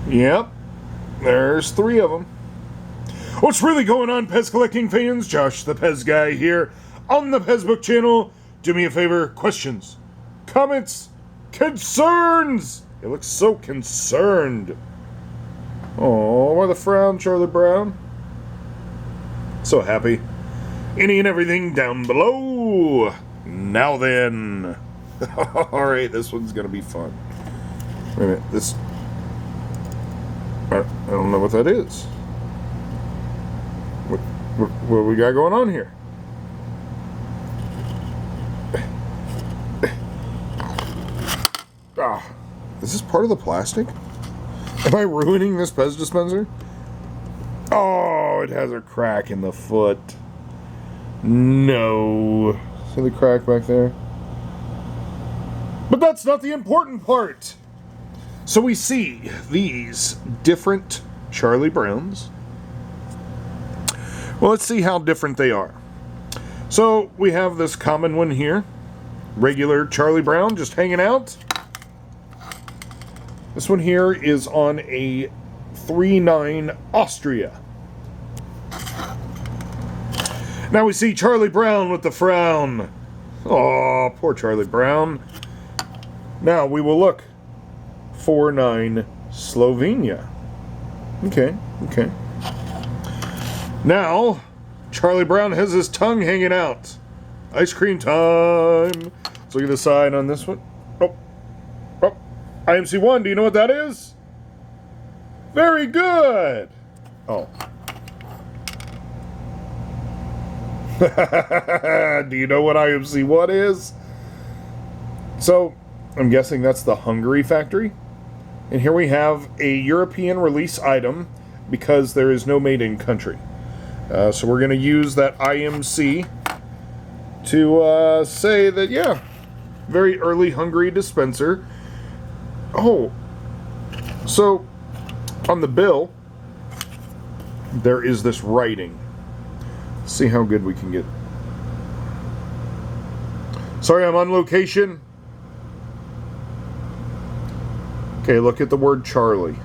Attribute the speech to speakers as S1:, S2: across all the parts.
S1: Yep, there's 3 of them. What's really going on, Pez collecting fans? Josh the Pez Guy here on the Pezbook channel. Do me a favor, questions, comments, concerns. It looks so concerned. Oh, why the frown, Charlie Brown? So happy. Any and everything down below. Now then. Alright, this one's gonna be fun. Wait a minute, this... I don't know what that is. What we got going on here? Is this part of the plastic? Am I ruining this Pez dispenser? Oh, it has a crack in the foot. No. See the crack back there? But that's not the important part. So we see these different Charly Browns. Well, let's see how different they are. So we have this common one here. Regular Charly Brown just hanging out. This one here is on a 3.9 Austria. Now we see Charly Brown with the frown. Oh, poor Charly Brown. Now we will look. 4.9 Slovenia. Okay. Now, Charly Brown has his tongue hanging out. Ice cream time. Let's look at the side on this one. Oh. IMC1, do you know what that is? Very good. Oh. Do you know what IMC1 is? So, I'm guessing that's the Hungary factory. And here we have a European release item because there is no made in country. So we're going to use that IMC to say that, yeah, very early Hungary dispenser. Oh, so on the bill, there is this writing. Let's see how good we can get. Sorry, I'm on location. Okay, look at the word Charly.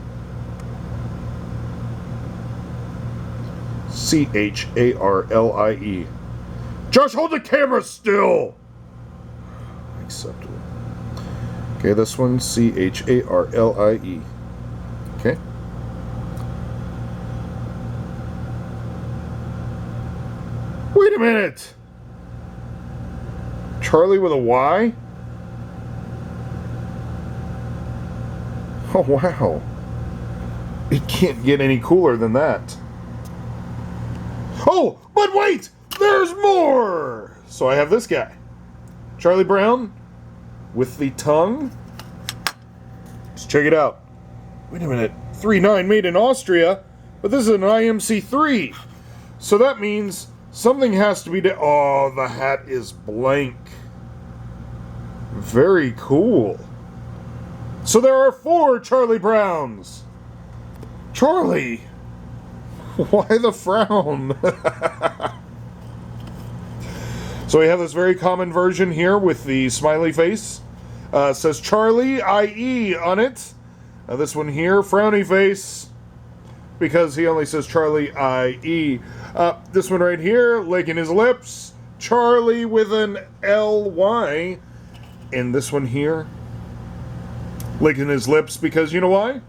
S1: C-H-A-R-L-I-E. Josh, hold the camera still! Acceptable. Okay, this one, C-H-A-R-L-I-E. Okay. Wait a minute! Charly with a Y? Oh, wow. It can't get any cooler than that. Oh, but wait! There's more! So I have this guy. Charly Brown with the tongue. Let's check it out. Wait a minute. 3.9 made in Austria, but this is an IMC3. So that means something has to be... Oh, the hat is blank. Very cool. So there are 4 Charly Browns. Charly, why the frown? So we have this very common version here with the smiley face. Says Charly, IE on it. This one here, frowny face, because he only says Charly, IE. This one right here, licking his lips, Charly with an LY. And this one here, licking his lips because you know why?